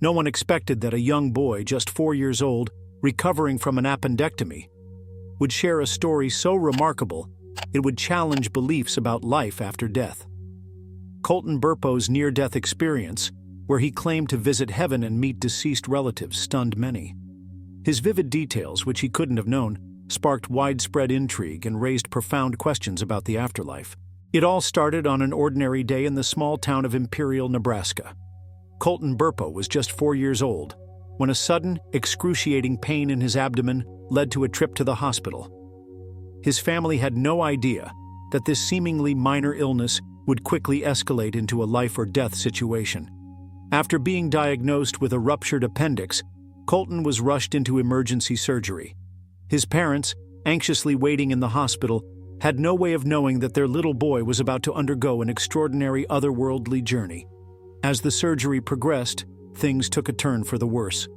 No one expected that a young boy, just 4 years old, recovering from an appendectomy, would share a story so remarkable it would challenge beliefs about life after death. Colton Burpo's near-death experience, where he claimed to visit heaven and meet deceased relatives, stunned many. His vivid details, which he couldn't have known, sparked widespread intrigue and raised profound questions about the afterlife. It all started on an ordinary day in the small town of Imperial, Nebraska. Colton Burpo was just 4 years old when a sudden, excruciating pain in his abdomen led to a trip to the hospital. His family had no idea that this seemingly minor illness would quickly escalate into a life-or-death situation. After being diagnosed with a ruptured appendix, Colton was rushed into emergency surgery. His parents, anxiously waiting in the hospital, had no way of knowing that their little boy was about to undergo an extraordinary otherworldly journey. As the surgery progressed, things took a turn for the worse.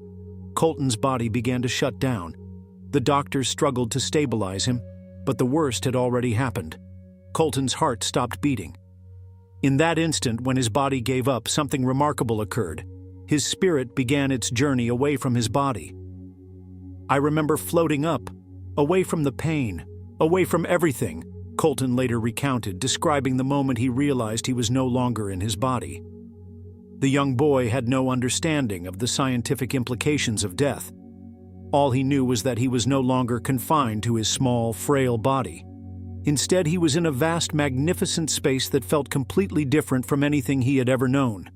Colton's body began to shut down. The doctors struggled to stabilize him, but the worst had already happened. Colton's heart stopped beating. In that instant, when his body gave up, something remarkable occurred. His spirit began its journey away from his body. "I remember floating up, away from the pain, away from everything," Colton later recounted, describing the moment he realized he was no longer in his body. The young boy had no understanding of the scientific implications of death. All he knew was that he was no longer confined to his small, frail body. Instead, he was in a vast, magnificent space that felt completely different from anything he had ever known.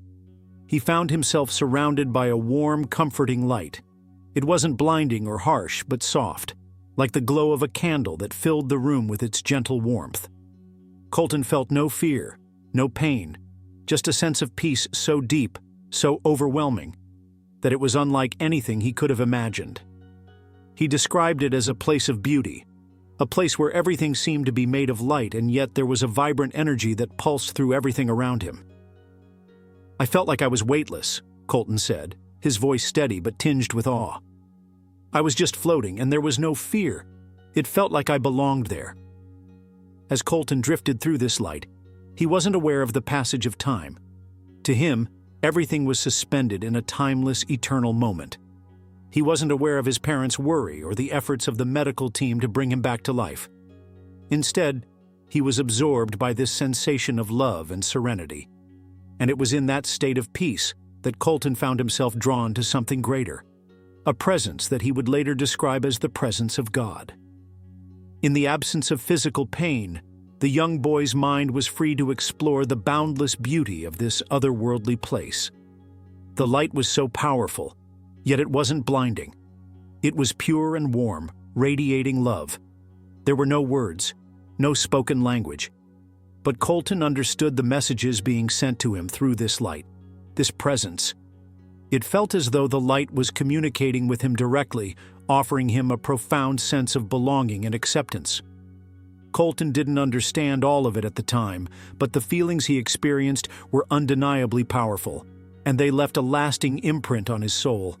He found himself surrounded by a warm, comforting light. It wasn't blinding or harsh, but soft, like the glow of a candle that filled the room with its gentle warmth. Colton felt no fear, no pain, just a sense of peace so deep, so overwhelming, that it was unlike anything he could have imagined. He described it as a place of beauty, a place where everything seemed to be made of light, and yet there was a vibrant energy that pulsed through everything around him. "I felt like I was weightless," Colton said, his voice steady but tinged with awe. "I was just floating, and there was no fear. It felt like I belonged there." As Colton drifted through this light, he wasn't aware of the passage of time. To him, everything was suspended in a timeless, eternal moment. He wasn't aware of his parents' worry or the efforts of the medical team to bring him back to life. Instead, he was absorbed by this sensation of love and serenity. And it was in that state of peace that Colton found himself drawn to something greater, a presence that he would later describe as the presence of God. In the absence of physical pain, the young boy's mind was free to explore the boundless beauty of this otherworldly place. The light was so powerful, yet it wasn't blinding. It was pure and warm, radiating love. There were no words, no spoken language. But Colton understood the messages being sent to him through this light, this presence. It felt as though the light was communicating with him directly, offering him a profound sense of belonging and acceptance. Colton didn't understand all of it at the time, but the feelings he experienced were undeniably powerful, and they left a lasting imprint on his soul.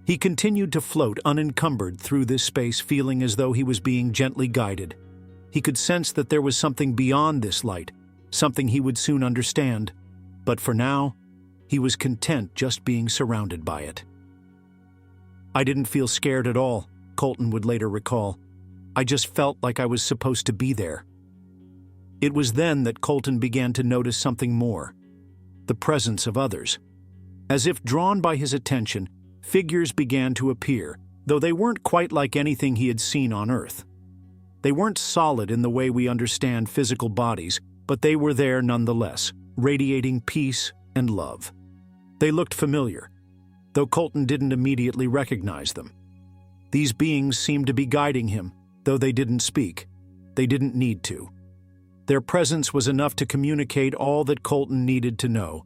He continued to float unencumbered through this space, feeling as though he was being gently guided. He could sense that there was something beyond this light, something he would soon understand. But for now, he was content just being surrounded by it. "I didn't feel scared at all," Colton would later recall. "I just felt like I was supposed to be there." It was then that Colton began to notice something more: the presence of others. As if drawn by his attention, figures began to appear, though they weren't quite like anything he had seen on Earth. They weren't solid in the way we understand physical bodies, but they were there nonetheless, radiating peace and love. They looked familiar, though Colton didn't immediately recognize them. These beings seemed to be guiding him, though they didn't speak. They didn't need to. Their presence was enough to communicate all that Colton needed to know.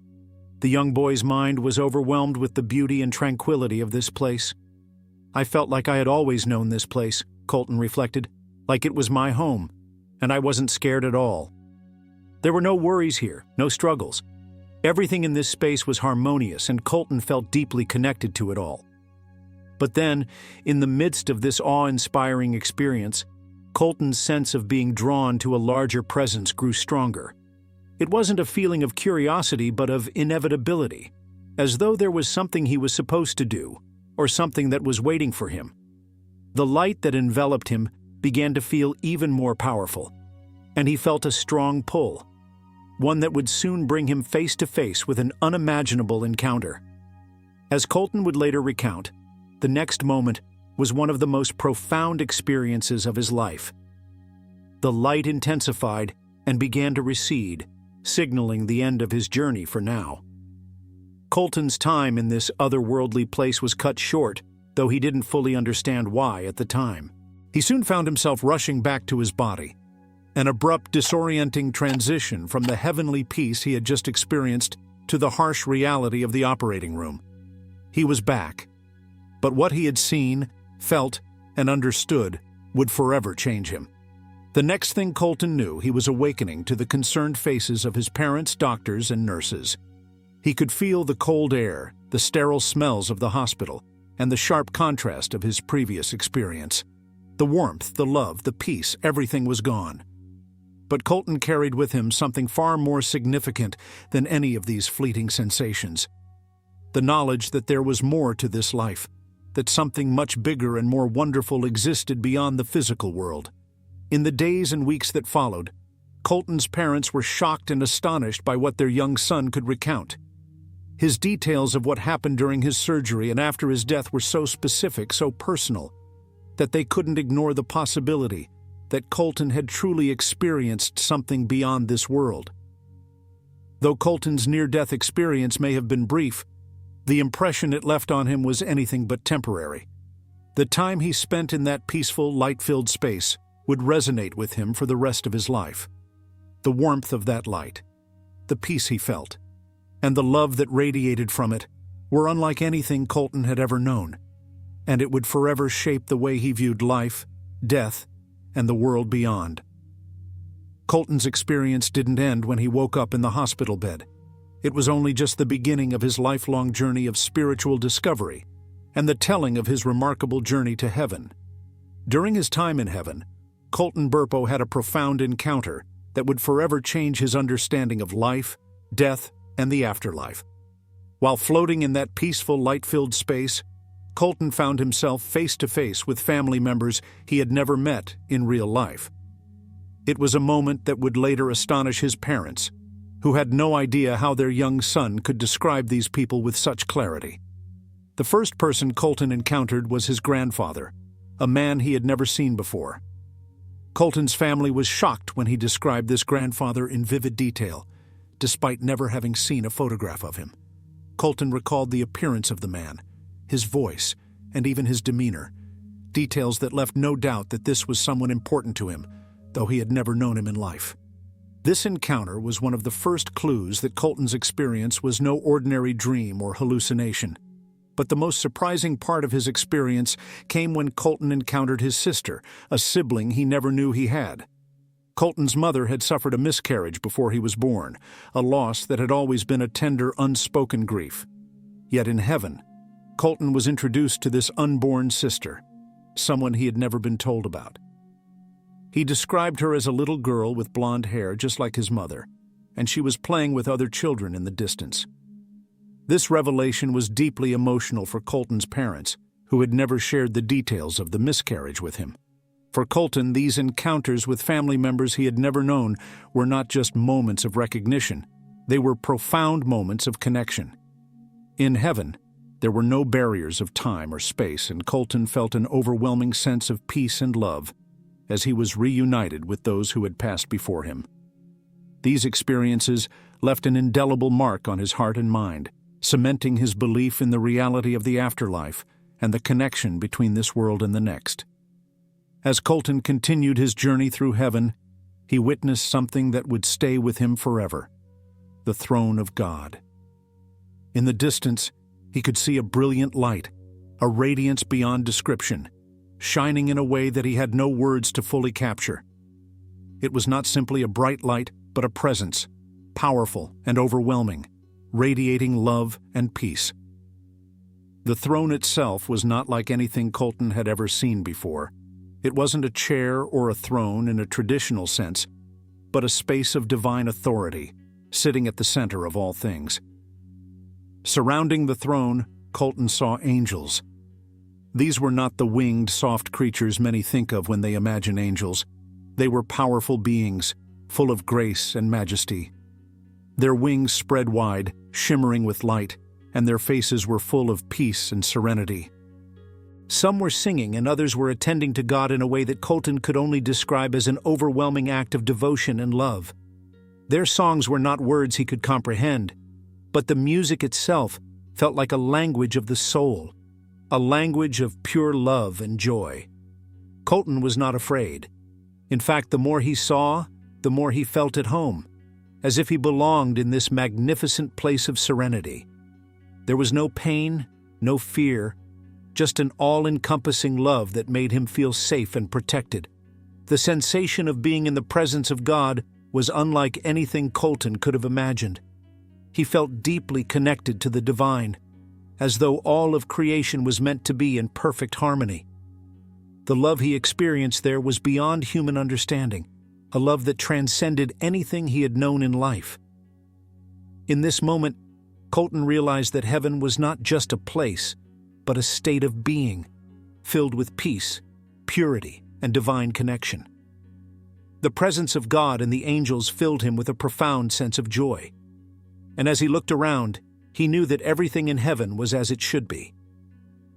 The young boy's mind was overwhelmed with the beauty and tranquility of this place. "I felt like I had always known this place," Colton reflected, "like it was my home, and I wasn't scared at all. There were no worries here, no struggles. Everything in this space was harmonious, and Colton felt deeply connected to it all." But then, in the midst of this awe-inspiring experience, Colton's sense of being drawn to a larger presence grew stronger. It wasn't a feeling of curiosity, but of inevitability. as though there was something he was supposed to do, or something that was waiting for him. The light that enveloped him began to feel even more powerful, and he felt a strong pull, one that would soon bring him face to face with an unimaginable encounter. As Colton would later recount, the next moment was one of the most profound experiences of his life. The light intensified and began to recede, signaling the end of his journey for now. Colton's time in this otherworldly place was cut short, though he didn't fully understand why at the time. He soon found himself rushing back to his body, an abrupt, disorienting transition from the heavenly peace he had just experienced to the harsh reality of the operating room. He was back, but what he had seen, felt, and understood would forever change him. The next thing Colton knew, he was awakening to the concerned faces of his parents, doctors, and nurses. He could feel the cold air, the sterile smells of the hospital, and the sharp contrast of his previous experience. The warmth, the love, the peace, everything was gone. But Colton carried with him something far more significant than any of these fleeting sensations. The knowledge that there was more to this life, that something much bigger and more wonderful existed beyond the physical world. In the days and weeks that followed, Colton's parents were shocked and astonished by what their young son could recount. His details of what happened during his surgery and after his death were so specific, so personal, that they couldn't ignore the possibility that Colton had truly experienced something beyond this world. Though Colton's near-death experience may have been brief, the impression it left on him was anything but temporary. The time he spent in that peaceful, light-filled space would resonate with him for the rest of his life. The warmth of that light, the peace he felt, and the love that radiated from it were unlike anything Colton had ever known, and it would forever shape the way he viewed life, death, and the world beyond. Colton's experience didn't end when he woke up in the hospital bed. It was only just the beginning of his lifelong journey of spiritual discovery and the telling of his remarkable journey to heaven. During his time in heaven, Colton Burpo had a profound encounter that would forever change his understanding of life, death, and the afterlife. While floating in that peaceful, light-filled space, Colton found himself face-to-face with family members he had never met in real life. It was a moment that would later astonish his parents, who had no idea how their young son could describe these people with such clarity. The first person Colton encountered was his grandfather, a man he had never seen before. Colton's family was shocked when he described this grandfather in vivid detail, despite never having seen a photograph of him. Colton recalled the appearance of the man, his voice, and even his demeanor, details that left no doubt that this was someone important to him, though he had never known him in life. This encounter was one of the first clues that Colton's experience was no ordinary dream or hallucination. But the most surprising part of his experience came when Colton encountered his sister, a sibling he never knew he had. Colton's mother had suffered a miscarriage before he was born, a loss that had always been a tender, unspoken grief. Yet in heaven, Colton was introduced to this unborn sister, someone he had never been told about. He described her as a little girl with blonde hair just like his mother, and she was playing with other children in the distance. This revelation was deeply emotional for Colton's parents, who had never shared the details of the miscarriage with him. For Colton, these encounters with family members he had never known were not just moments of recognition, they were profound moments of connection. In heaven, there were no barriers of time or space, and Colton felt an overwhelming sense of peace and love as he was reunited with those who had passed before him. These experiences left an indelible mark on his heart and mind, cementing his belief in the reality of the afterlife and the connection between this world and the next. As Colton continued his journey through heaven, he witnessed something that would stay with him forever: the throne of God. In the distance, he could see a brilliant light, a radiance beyond description, shining in a way that he had no words to fully capture. It was not simply a bright light, but a presence, powerful and overwhelming, radiating love and peace. The throne itself was not like anything Colton had ever seen before. It wasn't a chair or a throne in a traditional sense, but a space of divine authority, sitting at the center of all things. Surrounding the throne, Colton saw angels. These were not the winged, soft creatures many think of when they imagine angels. They were powerful beings, full of grace and majesty. Their wings spread wide, shimmering with light, and their faces were full of peace and serenity. Some were singing and others were attending to God in a way that Colton could only describe as an overwhelming act of devotion and love. Their songs were not words he could comprehend, but the music itself felt like a language of the soul, a language of pure love and joy. Colton was not afraid. In fact, the more he saw, the more he felt at home, as if he belonged in this magnificent place of serenity. There was no pain, no fear, just an all-encompassing love that made him feel safe and protected. The sensation of being in the presence of God was unlike anything Colton could have imagined. He felt deeply connected to the divine, as though all of creation was meant to be in perfect harmony. The love he experienced there was beyond human understanding, a love that transcended anything he had known in life. In this moment, Colton realized that heaven was not just a place, but a state of being, filled with peace, purity, and divine connection. The presence of God and the angels filled him with a profound sense of joy. And as he looked around, he knew that everything in heaven was as it should be.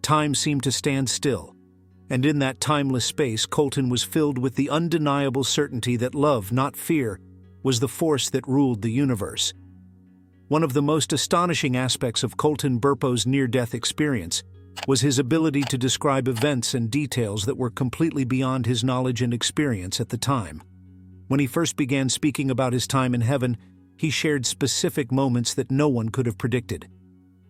Time seemed to stand still, and in that timeless space, Colton was filled with the undeniable certainty that love, not fear, was the force that ruled the universe. One of the most astonishing aspects of Colton Burpo's near-death experience was his ability to describe events and details that were completely beyond his knowledge and experience at the time. When he first began speaking about his time in heaven, he shared specific moments that no one could have predicted.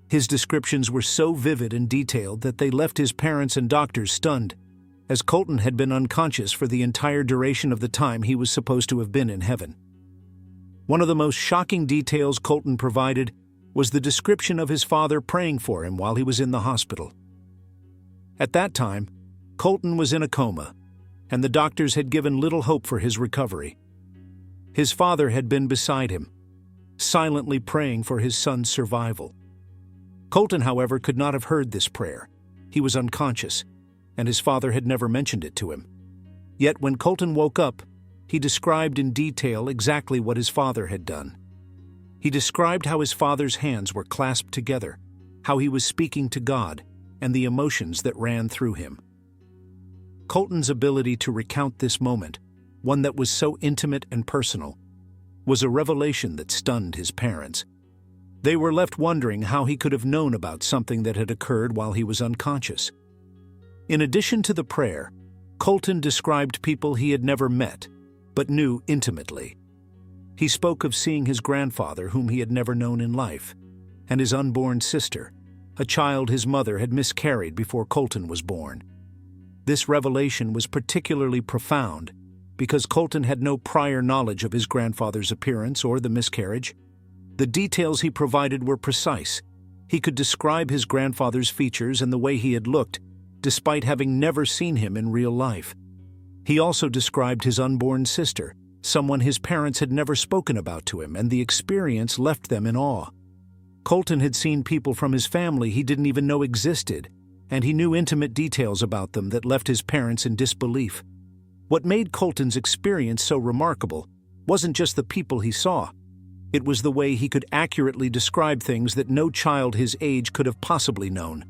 His descriptions were so vivid and detailed that they left his parents and doctors stunned, as Colton had been unconscious for the entire duration of the time he was supposed to have been in heaven. One of the most shocking details Colton provided was the description of his father praying for him while he was in the hospital. At that time, Colton was in a coma, and the doctors had given little hope for his recovery. His father had been beside him, silently praying for his son's survival. Colton, however, could not have heard this prayer. He was unconscious, and his father had never mentioned it to him. Yet when Colton woke up, he described in detail exactly what his father had done. He described how his father's hands were clasped together, how he was speaking to God, and the emotions that ran through him. Colton's ability to recount this moment, one that was so intimate and personal, was a revelation that stunned his parents. They were left wondering how he could have known about something that had occurred while he was unconscious. In addition to the prayer, Colton described people he had never met, but knew intimately. He spoke of seeing his grandfather, whom he had never known in life, and his unborn sister, a child his mother had miscarried before Colton was born. This revelation was particularly profound because Colton had no prior knowledge of his grandfather's appearance or the miscarriage. The details he provided were precise. He could describe his grandfather's features and the way he had looked, despite having never seen him in real life. He also described his unborn sister, someone his parents had never spoken about to him, and the experience left them in awe. Colton had seen people from his family he didn't even know existed, and he knew intimate details about them that left his parents in disbelief. What made Colton's experience so remarkable wasn't just the people he saw. It was the way he could accurately describe things that no child his age could have possibly known.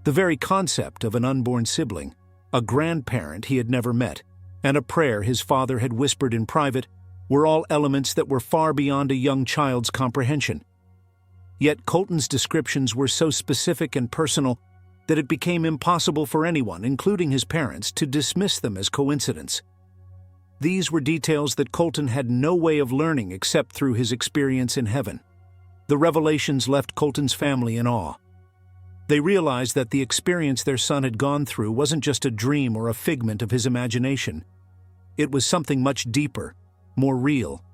The very concept of an unborn sibling, a grandparent he had never met, and a prayer his father had whispered in private were all elements that were far beyond a young child's comprehension. Yet Colton's descriptions were so specific and personal that it became impossible for anyone, including his parents, to dismiss them as coincidence. These were details that Colton had no way of learning except through his experience in heaven. The revelations left Colton's family in awe. They realized that the experience their son had gone through wasn't just a dream or a figment of his imagination. It was something much deeper, more real,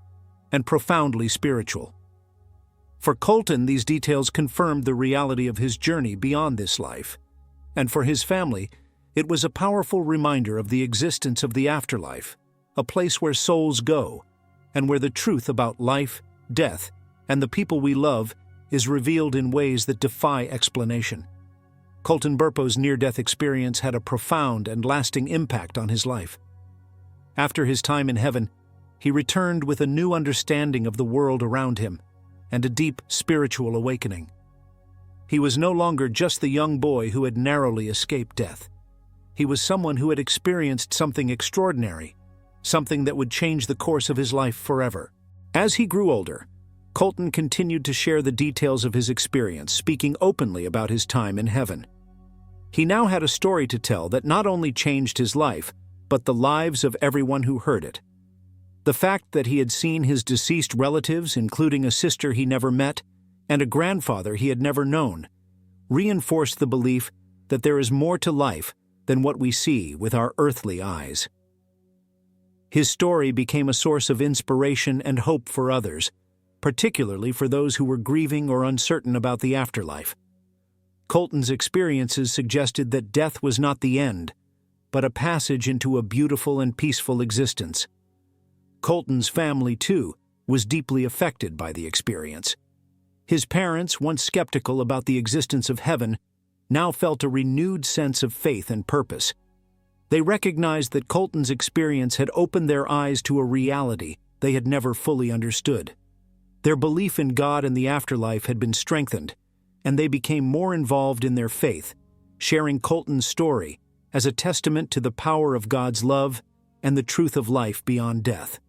and profoundly spiritual. For Colton, these details confirmed the reality of his journey beyond this life, and for his family, it was a powerful reminder of the existence of the afterlife, a place where souls go, and where the truth about life, death, and the people we love is revealed in ways that defy explanation. Colton Burpo's near-death experience had a profound and lasting impact on his life. After his time in heaven, he returned with a new understanding of the world around him and a deep spiritual awakening. He was no longer just the young boy who had narrowly escaped death. He was someone who had experienced something extraordinary, something that would change the course of his life forever. As he grew older, Colton continued to share the details of his experience, speaking openly about his time in heaven. He now had a story to tell that not only changed his life, but the lives of everyone who heard it. The fact that he had seen his deceased relatives, including a sister he never met and a grandfather he had never known, reinforced the belief that there is more to life than what we see with our earthly eyes. His story became a source of inspiration and hope for others, particularly for those who were grieving or uncertain about the afterlife. Colton's experiences suggested that death was not the end, but a passage into a beautiful and peaceful existence. Colton's family, too, was deeply affected by the experience. His parents, once skeptical about the existence of heaven, now felt a renewed sense of faith and purpose. They recognized that Colton's experience had opened their eyes to a reality they had never fully understood. Their belief in God and the afterlife had been strengthened, and they became more involved in their faith, sharing Colton's story as a testament to the power of God's love and the truth of life beyond death.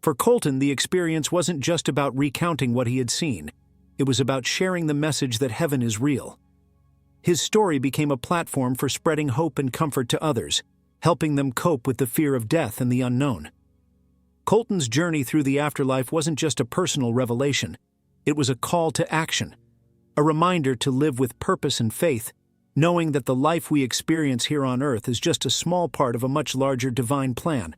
For Colton, the experience wasn't just about recounting what he had seen. It was about sharing the message that heaven is real. His story became a platform for spreading hope and comfort to others, helping them cope with the fear of death and the unknown. Colton's journey through the afterlife wasn't just a personal revelation. It was a call to action, a reminder to live with purpose and faith, knowing that the life we experience here on earth is just a small part of a much larger divine plan.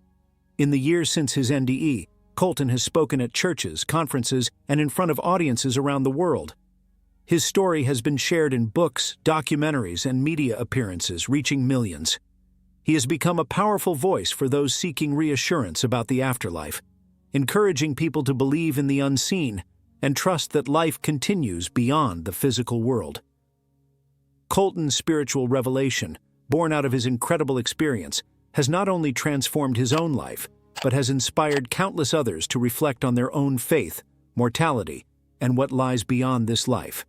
In the years since his NDE, Colton has spoken at churches, conferences, and in front of audiences around the world. His story has been shared in books, documentaries, and media appearances, reaching millions. He has become a powerful voice for those seeking reassurance about the afterlife, encouraging people to believe in the unseen and trust that life continues beyond the physical world. Colton's spiritual revelation, born out of his incredible experience, has not only transformed his own life, but has inspired countless others to reflect on their own faith, mortality, and what lies beyond this life.